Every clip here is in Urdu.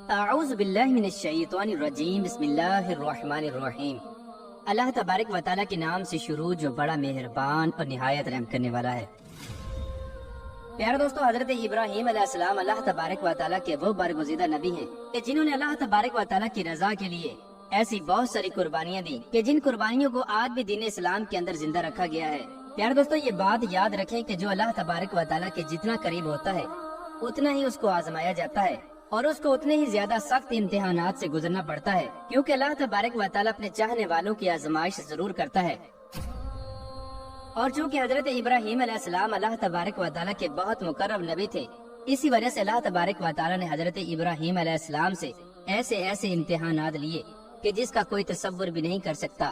اعوذ باللہ من الشیطان الرجیم بسم اللہ الرحمن الرحیم۔ اللہ تبارک و تعالیٰ کے نام سے شروع جو بڑا مہربان اور نہایت رحم کرنے والا ہے۔ پیارے دوستو، حضرت ابراہیم علیہ السلام اللہ تبارک و تعالیٰ کے وہ برگزیدہ نبی ہیں کہ جنہوں نے اللہ تبارک و تعالیٰ کی رضا کے لیے ایسی بہت ساری قربانیاں دی کہ جن قربانیوں کو آج بھی دین اسلام کے اندر زندہ رکھا گیا ہے۔ پیارے دوستو، یہ بات یاد رکھیں کہ جو اللہ تبارک و تعالیٰ کے جتنا قریب ہوتا ہے اتنا ہی اس کو آزمایا جاتا ہے اور اس کو اتنے ہی زیادہ سخت امتحانات سے گزرنا پڑتا ہے، کیونکہ اللہ تبارک و تعالیٰ اپنے چاہنے والوں کی آزمائش ضرور کرتا ہے۔ اور چونکہ حضرت ابراہیم علیہ السلام اللہ تبارک و تعالیٰ کے بہت مقرب نبی تھے، اسی وجہ سے اللہ تبارک و تعالیٰ نے حضرت ابراہیم علیہ السلام سے ایسے امتحانات لیے کہ جس کا کوئی تصور بھی نہیں کر سکتا۔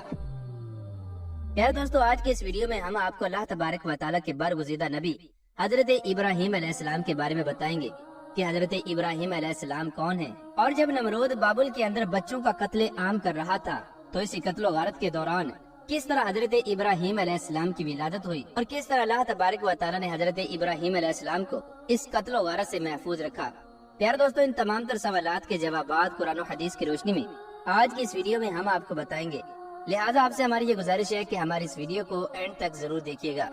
پیارے دوستو، آج کے اس ویڈیو میں ہم آپ کو اللہ تبارک و تعالیٰ کے برگزیدہ نبی حضرت ابراہیم علیہ السلام کے بارے میں بتائیں گے کہ حضرت ابراہیم علیہ السلام کون ہیں، اور جب نمرود بابل کے اندر بچوں کا قتل عام کر رہا تھا تو اسی قتل و غارت کے دوران کس طرح حضرت ابراہیم علیہ السلام کی ولادت ہوئی اور کس طرح اللہ تبارک و تعالیٰ نے حضرت ابراہیم علیہ السلام کو اس قتل و غارت سے محفوظ رکھا۔ پیارے دوستو، ان تمام تر سوالات کے جوابات قرآن و حدیث کی روشنی میں آج کی اس ویڈیو میں ہم آپ کو بتائیں گے، لہٰذا آپ سے ہماری یہ گزارش ہے کہ ہماری اس ویڈیو کو اینڈ تک ضرور دیکھیے گا۔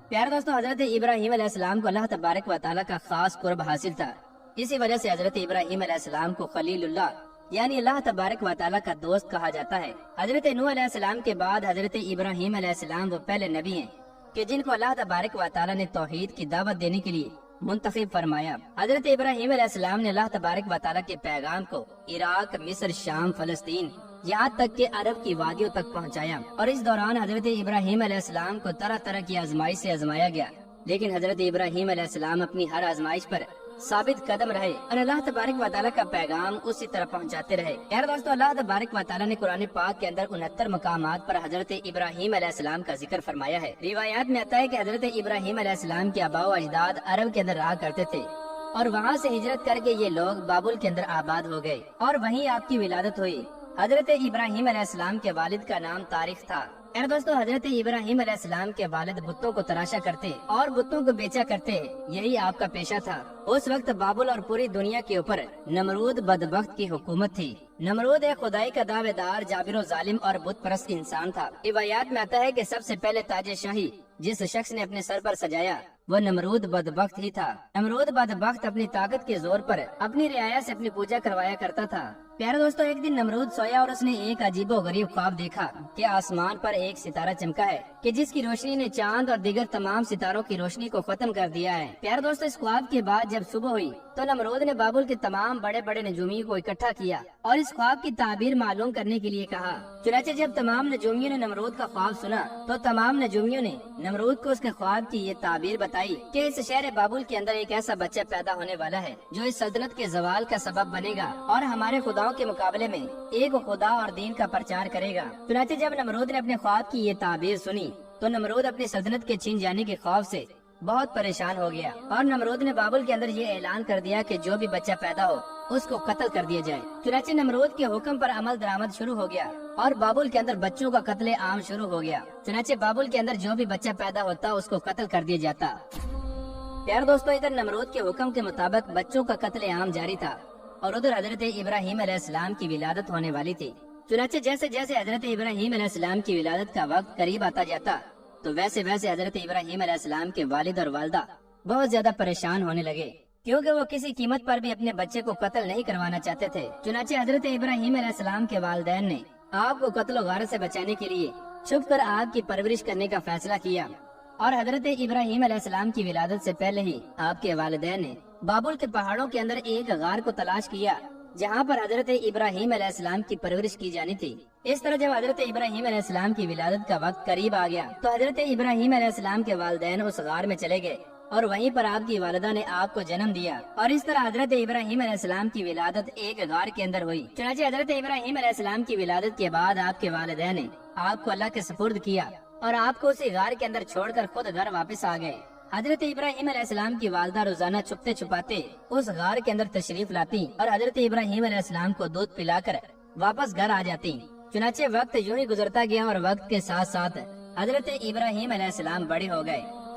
پیارے دوستو، حضرت ابراہیم علیہ السلام کو اللہ تبارک و تعالیٰ کا خاص قرب حاصل تھا، اسی وجہ سے حضرت ابراہیم علیہ السلام کو خلیل اللہ یعنی اللہ تبارک و تعالیٰ کا دوست کہا جاتا ہے۔ حضرت نوح علیہ السلام کے بعد حضرت ابراہیم علیہ السلام وہ پہلے نبی ہیں کہ جن کو اللہ تبارک و تعالیٰ نے توحید کی دعوت دینے کے لیے منتخب فرمایا۔ حضرت ابراہیم علیہ السلام نے اللہ تبارک و تعالیٰ کے پیغام کو عراق، مصر، شام، فلسطین، یہاں تک کہ عرب کی وادیوں تک پہنچایا، اور اس دوران حضرت ابراہیم علیہ السلام کو طرح طرح کی آزمائش سے آزمایا گیا، لیکن حضرت ابراہیم علیہ السلام اپنی ہر آزمائش پر ثابت قدم رہے اور اللہ تبارک و تعالیٰ کا پیغام اسی طرح پہنچاتے رہے۔ یار دوستو، اللہ تبارک و تعالیٰ نے قرآن پاک کے اندر 69 مقامات پر حضرت ابراہیم علیہ السلام کا ذکر فرمایا ہے۔ روایات میں آتا ہے کہ حضرت ابراہیم علیہ السلام کے آباء و اجداد عرب کے اندر رہا کرتے تھے اور وہاں سے ہجرت کر کے یہ لوگ بابل کے اندر آباد ہو گئے اور وہیں آپ کی ولادت ہوئی۔ حضرت ابراہیم علیہ السلام کے والد کا نام طارق تھا۔ یار دوستو، حضرت ابراہیم علیہ السلام کے والد بتوں کو تراشا کرتے اور بتوں کو بیچا کرتے، یہی آپ کا پیشہ تھا۔ اس وقت بابل اور پوری دنیا کے اوپر نمرود بدبخت کی حکومت تھی۔ نمرود ایک خدائی کا دعوے دار، جابر و ظالم اور بت پرست انسان تھا۔ روایات میں آتا ہے کہ سب سے پہلے تاج شاہی جس شخص نے اپنے سر پر سجایا وہ نمرود بدبخت ہی تھا۔ نمرود بدبخت اپنی طاقت کے زور پر اپنی رعایا سے اپنی پوجا کروایا کرتا تھا۔ پیارے دوستو، ایک دن نمرود سویا اور اس نے ایک عجیب و غریب خواب دیکھا کہ آسمان پر ایک ستارہ چمکا ہے کہ جس کی روشنی نے چاند اور دیگر تمام ستاروں کی روشنی کو ختم کر دیا ہے۔ پیارے دوستو، اس خواب کے بعد جب صبح ہوئی تو نمرود نے بابل کے تمام بڑے بڑے نجومیوں کو اکٹھا کیا اور اس خواب کی تعبیر معلوم کرنے کے لیے کہا۔ چنانچہ جب تمام نجومیوں نے نمرود کا خواب سنا تو تمام نجومیوں نے نمرود کو اس کے خواب کی یہ تعبیر بتائی کہ اس شہر بابل کے اندر ایک ایسا بچہ پیدا ہونے والا ہے جو اس سلطنت کے زوال کا سبب بنے گا اور ہمارے خداؤں کے مقابلے میں ایک خدا اور دین کا پرچار کرے گا۔ چنانچہ جب نمرود نے اپنے خواب کی یہ تعبیر سنی تو نمرود اپنی سلطنت کے چھین جانے کے خوف سے بہت پریشان ہو گیا اور نمرود نے بابل کے اندر یہ اعلان کر دیا کہ جو بھی بچہ پیدا ہو اس کو قتل کر دیا جائے۔ چنانچہ نمرود کے حکم پر عمل درآمد شروع ہو گیا اور بابل کے اندر بچوں کا قتل عام شروع ہو گیا۔ چنانچہ بابل کے اندر جو بھی بچہ پیدا ہوتا اس کو قتل کر دیا جاتا۔ پیارے دوستو، ادھر نمرود کے حکم کے مطابق بچوں کا قتل عام جاری تھا اور ادھر حضرت ابراہیم علیہ السلام کی ولادت ہونے والی تھی۔ چنانچہ جیسے جیسے حضرت ابراہیم علیہ السلام کی ولادت کا وقت قریب آتا جاتا تو ویسے ویسے حضرت ابراہیم علیہ السلام کے والد اور والدہ بہت زیادہ پریشان ہونے لگے، کیونکہ وہ کسی قیمت پر بھی اپنے بچے کو قتل نہیں کروانا چاہتے تھے۔ چنانچہ حضرت ابراہیم علیہ السلام کے والدین نے آپ کو قتل و غارت سے بچانے کے لیے چھپ کر آپ کی پرورش کرنے کا فیصلہ کیا، اور حضرت ابراہیم علیہ السلام کی ولادت سے پہلے ہی آپ کے والدین نے بابل کے پہاڑوں کے اندر ایک غار کو تلاش کیا جہاں پر حضرت ابراہیم علیہ السلام کی پرورش کی جانی تھی۔ اس طرح جب حضرت ابراہیم علیہ السلام کی ولادت کا وقت قریب آ گیا تو حضرت ابراہیم علیہ السلام کے والدین اس غار میں چلے گئے اور وہیں پر آپ کی والدہ نے آپ کو جنم دیا، اور اس طرح حضرت ابراہیم علیہ السلام کی ولادت ایک غار کے اندر ہوئی۔ چنانچہ حضرت ابراہیم علیہ السلام کی ولادت کے بعد آپ کے والدین نے آپ کو اللہ کے سپرد کیا اور آپ کو اسی غار کے اندر چھوڑ کر خود گھر واپس آ گئے۔ حضرت ابراہیم علیہ السلام کی والدہ روزانہ چھپتے چھپاتے اس غار کے اندر تشریف لاتی اور حضرت ابراہیم علیہ السلام کو دودھ پلا کر واپس گھر آ جاتی۔ چنانچہ وقت یوں ہی گزرتا گیا اور وقت کے ساتھ ساتھ حضرت ابراہیم علیہ السلام بڑے ہو گئے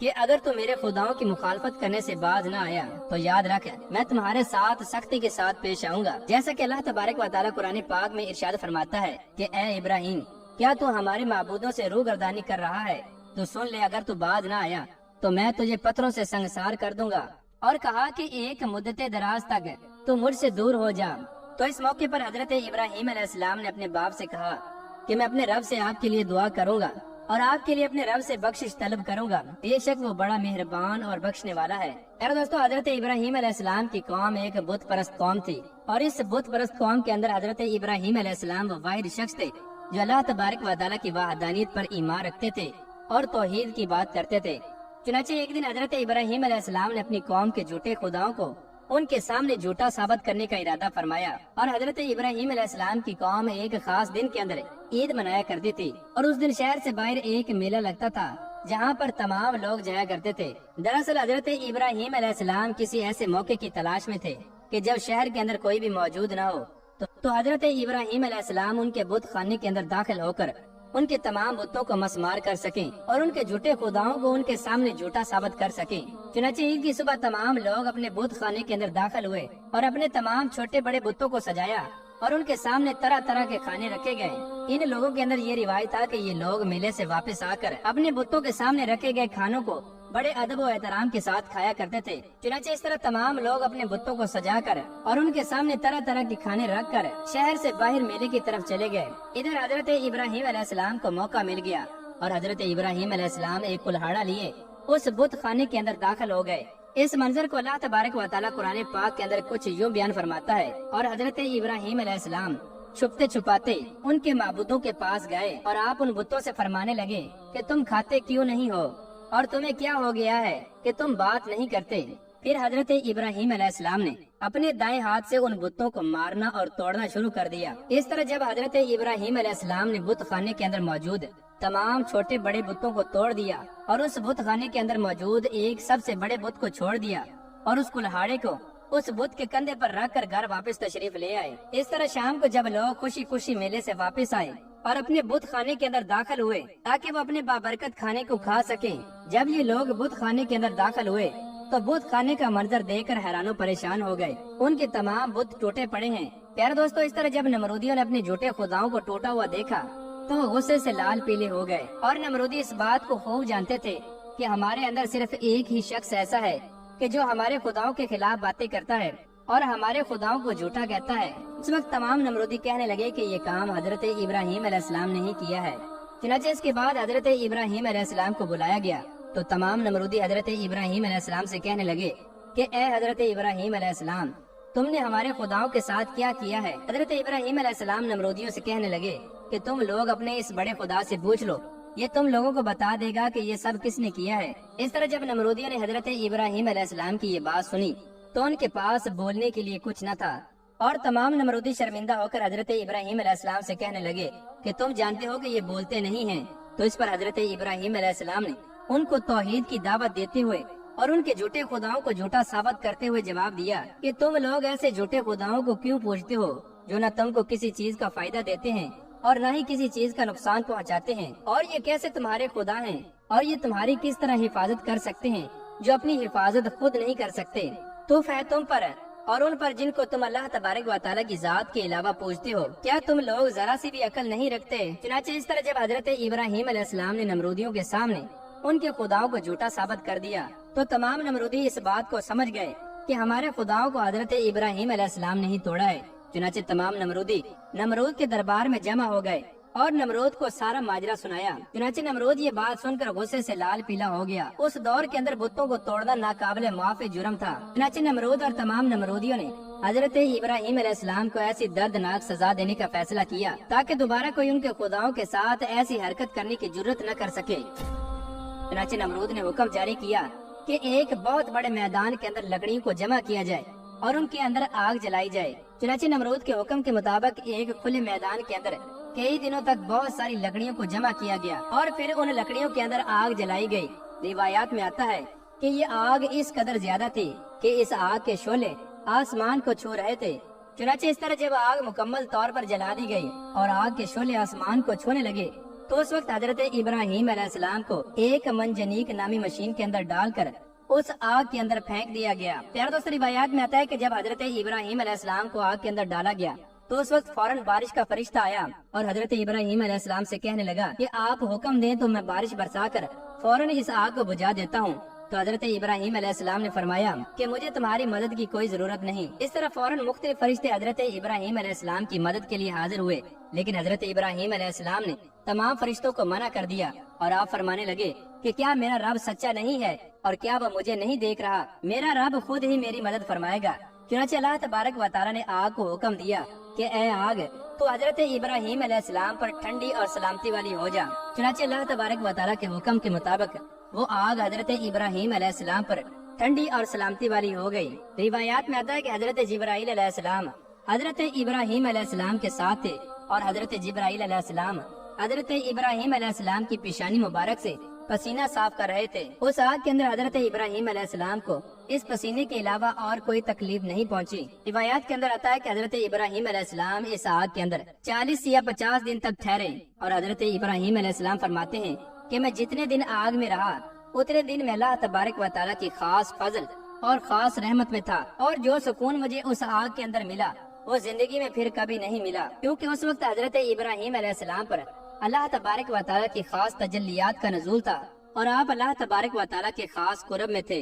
کہ اگر تو میرے خداؤں کی مخالفت کرنے سے باز نہ آیا تو یاد رکھ میں تمہارے ساتھ سختی کے ساتھ پیش آؤں گا، جیسا کہ اللہ تبارک و تعالیٰ قرآن پاک میں ارشاد فرماتا ہے کہ اے ابراہیم، کیا تو ہمارے معبودوں سے روگردانی کر رہا ہے؟ تو سن لے، اگر تو باز نہ آیا تو میں تجھے پتھروں سے سنگسار کر دوں گا۔ اور کہا کہ ایک مدت دراز تک تو مجھ سے دور ہو جا۔ تو اس موقع پر حضرت ابراہیم علیہ السلام نے اپنے باپ سے کہا کہ میں اپنے رب سے آپ کے لیے دعا کروں گا اور آپ کے لیے اپنے رب سے بخشش طلب کروں گا، بے شک وہ بڑا مہربان اور بخشنے والا ہے۔ اور دوستو، حضرت ابراہیم علیہ السلام کی قوم ایک بت پرست قوم تھی، اور اس بت پرست قوم کے اندر حضرت ابراہیم علیہ السلام وہ واحد شخص تھے جو اللہ تبارک و تعالیٰ کی وحدانیت پر ایمان رکھتے تھے اور توحید کی بات کرتے تھے۔ چنانچہ ایک دن حضرت ابراہیم علیہ السلام نے اپنی قوم کے جھوٹے خداؤں کو ان کے سامنے جھوٹا ثابت کرنے کا ارادہ فرمایا، اور حضرت ابراہیم علیہ السلام کی قوم ایک خاص دن کے اندر عید منایا کرتی تھی، اور اس دن شہر سے باہر ایک میلہ لگتا تھا جہاں پر تمام لوگ جایا کرتے تھے۔ دراصل حضرت ابراہیم علیہ السلام کسی ایسے موقع کی تلاش میں تھے کہ جب شہر کے اندر کوئی بھی موجود نہ ہو تو حضرت ابراہیم علیہ السلام ان کے بت خانے کے اندر داخل ہو کر ان کے تمام بتوں کو مسمار کر سکیں اور ان کے جھوٹے خداؤں کو ان کے سامنے جھوٹا ثابت کر سکیں۔ چنانچہ عید کی صبح تمام لوگ اپنے بت خانے کے اندر داخل ہوئے اور اپنے تمام چھوٹے بڑے بتوں کو سجایا اور ان کے سامنے طرح طرح کے کھانے رکھے گئے۔ ان لوگوں کے اندر یہ روایت تھا کہ یہ لوگ میلے سے واپس آ کر اپنے بتوں کے سامنے رکھے گئے کھانوں کو بڑے ادب و احترام کے ساتھ کھایا کرتے تھے۔ چنانچہ اس طرح تمام لوگ اپنے بتوں کو سجا کر اور ان کے سامنے طرح طرح کے کھانے رکھ کر شہر سے باہر میلے کی طرف چلے گئے۔ ادھر حضرت ابراہیم علیہ السلام کو موقع مل گیا اور حضرت ابراہیم علیہ السلام ایک کلہاڑا لیے اس بت خانے کے اندر داخل ہو گئے۔ اس منظر کو اللہ تبارک و تعالیٰ قرآن پاک کے اندر کچھ یوں بیان فرماتا ہے، اور حضرت ابراہیم علیہ السلام چھپتے چھپاتے ان کے معبودوں کے پاس گئے اور آپ ان بتوں سے فرمانے لگے کہ تم کھاتے کیوں نہیں ہو اور تمہیں کیا ہو گیا ہے کہ تم بات نہیں کرتے؟ پھر حضرت ابراہیم علیہ السلام نے اپنے دائیں ہاتھ سے ان بتوں کو مارنا اور توڑنا شروع کر دیا۔ اس طرح جب حضرت ابراہیم علیہ السلام نے بت خانے کے اندر موجود تمام چھوٹے بڑے بتوں کو توڑ دیا اور اس بت خانے کے اندر موجود ایک سب سے بڑے بت کو چھوڑ دیا اور اس کلہاڑے کو اس بت کے کندھے پر رکھ کر گھر واپس تشریف لے آئے۔ اس طرح شام کو جب لوگ خوشی خوشی میلے سے واپس آئے اور اپنے بت خانے کے اندر داخل ہوئے تاکہ وہ اپنے بابرکت کھانے کو کھا سکیں، جب یہ لوگ بت خانے کے اندر داخل ہوئے تو بت خانے کا منظر دیکھ کر حیران و پریشان ہو گئے۔ ان کے تمام بت ٹوٹے پڑے ہیں۔ پیارے دوستو، اس طرح جب نمرودیوں نے اپنے جھوٹے خداؤں کو ٹوٹا ہوا دیکھا تو وہ غصے سے لال پیلے ہو گئے، اور نمرودی اس بات کو خوب جانتے تھے کہ ہمارے اندر صرف ایک ہی شخص ایسا ہے کہ جو ہمارے خداؤں کے خلاف باتیں کرتا ہے اور ہمارے خداؤں کو جھوٹا کہتا ہے۔ اس وقت تمام نمرودی کہنے لگے کہ یہ کام حضرت ابراہیم علیہ السلام نے ہی کیا ہے۔ چنانچہ اس کے بعد حضرت ابراہیم علیہ السلام کو بلایا گیا تو تمام نمرودی حضرت ابراہیم علیہ السلام سے کہنے لگے کہ اے حضرت ابراہیم علیہ السلام، تم نے ہمارے خداؤں کے ساتھ کیا ہے؟ حضرت ابراہیم علیہ السلام نمرودیوں سے کہنے لگے کہ تم لوگ اپنے اس بڑے خدا سے پوچھ لو، یہ تم لوگوں کو بتا دے گا کہ یہ سب کس نے کیا ہے۔ اس طرح جب نمرودیوں نے حضرت ابراہیم علیہ السلام کی یہ بات سنی تو ان کے پاس بولنے کے لیے کچھ نہ تھا، اور تمام نمرودی شرمندہ ہو کر حضرت ابراہیم علیہ السلام سے کہنے لگے کہ تم جانتے ہو کہ یہ بولتے نہیں ہیں۔ تو اس پر حضرت ابراہیم علیہ السلام نے ان کو توحید کی دعوت دیتے ہوئے اور ان کے جھوٹے خداؤں کو جھوٹا ثابت کرتے ہوئے جواب دیا کہ تم لوگ ایسے جھوٹے خداؤں کو کیوں پوجتے ہو جو نہ تم کو کسی چیز کا فائدہ دیتے ہیں اور نہ ہی کسی چیز کا نقصان پہنچاتے ہیں، اور یہ کیسے تمہارے خدا ہیں اور یہ تمہاری کس طرح حفاظت کر سکتے ہیں جو اپنی حفاظت خود نہیں کر سکتے؟ تو ہے تم پر اور ان پر جن کو تم اللہ تبارک و تعالیٰ کی ذات کے علاوہ پوجتے ہو، کیا تم لوگ ذرا سی بھی عقل نہیں رکھتے؟ چنانچہ اس طرح جب حضرت ابراہیم علیہ السلام نے نمرودیوں کے سامنے ان کے خداؤں کو جھوٹا ثابت کر دیا تو تمام نمرودی اس بات کو سمجھ گئے کہ ہمارے خداؤں کو حضرت ابراہیم علیہ السلام نے ہی توڑا ہے۔ چنانچہ تمام نمرودی نمرود کے دربار میں جمع ہو گئے اور نمرود کو سارا ماجرا سنایا۔ چنانچہ نمرود یہ بات سن کر غصے سے لال پیلا ہو گیا۔ اس دور کے اندر بتوں کو توڑنا ناقابل معاف جرم تھا۔ چنانچہ نمرود اور تمام نمرودیوں نے حضرت ابراہیم علیہ السلام کو ایسی دردناک سزا دینے کا فیصلہ کیا تاکہ دوبارہ کوئی ان کے خداؤں کے ساتھ ایسی حرکت کرنے کی جرت نہ کر سکے۔ چنانچہ نمرود نے حکم جاری کیا کہ ایک بہت بڑے میدان کے اندر لکڑیوں کو جمع کیا جائے اور ان کے اندر آگ جلائی جائے۔ چنانچہ نمرود کے حکم کے مطابق ایک کھلے میدان کے اندر کئی دنوں تک بہت ساری لکڑیوں کو جمع کیا گیا اور پھر ان لکڑیوں کے اندر آگ جلائی گئی۔ روایات میں آتا ہے کہ یہ آگ اس قدر زیادہ تھی کہ اس آگ کے شعلے آسمان کو چھو رہے تھے۔ چنانچہ اس طرح جب آگ مکمل طور پر جلا دی گئی اور آگ کے شعلے آسمان کو چھونے لگے تو اس وقت حضرت ابراہیم علیہ السلام کو ایک منجنیق نامی مشین کے اندر ڈال کر اس آگ کے اندر پھینک دیا گیا۔ پیارے دوستو روایات میں آتا ہے کہ جب حضرت ابراہیم علیہ السلام کو آگ کے اندر ڈالا گیا تو اس وقت فوراً بارش کا فرشتہ آیا اور حضرت ابراہیم علیہ السلام سے کہنے لگا کہ آپ حکم دیں تو میں بارش برسا کر فوراً اس آگ کو بجھا دیتا ہوں۔ تو حضرت ابراہیم علیہ السلام نے فرمایا کہ مجھے تمہاری مدد کی کوئی ضرورت نہیں۔ اس طرح فوراً مختلف فرشتے حضرت ابراہیم علیہ السلام کی مدد کے لیے حاضر ہوئے، لیکن حضرت ابراہیم علیہ السلام نے تمام فرشتوں کو منع کر دیا اور آپ فرمانے لگے کہ کیا میرا رب سچا نہیں ہے اور کیا وہ مجھے نہیں دیکھ رہا؟ میرا رب خود ہی میری مدد فرمائے گا۔ چنانچہ اللہ تبارک و تعالیٰ نے آگ کو حکم دیا کہ اے آگ تو حضرت ابراہیم علیہ السلام پر ٹھنڈی اور سلامتی والی ہو جا۔ چنانچہ اللہ تبارک و تعالیٰ کے حکم کے مطابق وہ آگ حضرت ابراہیم علیہ السلام پر ٹھنڈی اور سلامتی والی ہو گئی۔ روایات میں آتا ہے کہ حضرت جبرائیل علیہ السلام حضرت ابراہیم علیہ السلام کے ساتھ تھے اور حضرت جبرائیل علیہ السلام حضرت ابراہیم علیہ السلام کی پیشانی مبارک سے پسینہ صاف کر رہے تھے۔ اس آگ کے اندر حضرت ابراہیم علیہ السلام کو اس پسینے کے علاوہ اور کوئی تکلیف نہیں پہنچی۔ روایات کے اندر آتا ہے کہ حضرت ابراہیم علیہ السلام اس آگ کے اندر 40 یا 50 دن تک ٹھہرے اور حضرت ابراہیم علیہ السلام فرماتے ہیں کہ میں جتنے دن آگ میں رہا اتنے دن میں اللہ تبارک و تعالیٰ کی خاص فضل اور خاص رحمت میں تھا، اور جو سکون مجھے اس آگ کے اندر ملا وہ زندگی میں پھر کبھی نہیں ملا، کیونکہ اس وقت حضرت ابراہیم علیہ السلام پر اللہ تبارک و تعالیٰ کی خاص تجلیات کا نزول تھا اور آپ اللہ تبارک و تعالیٰ کے خاص قرب میں تھے۔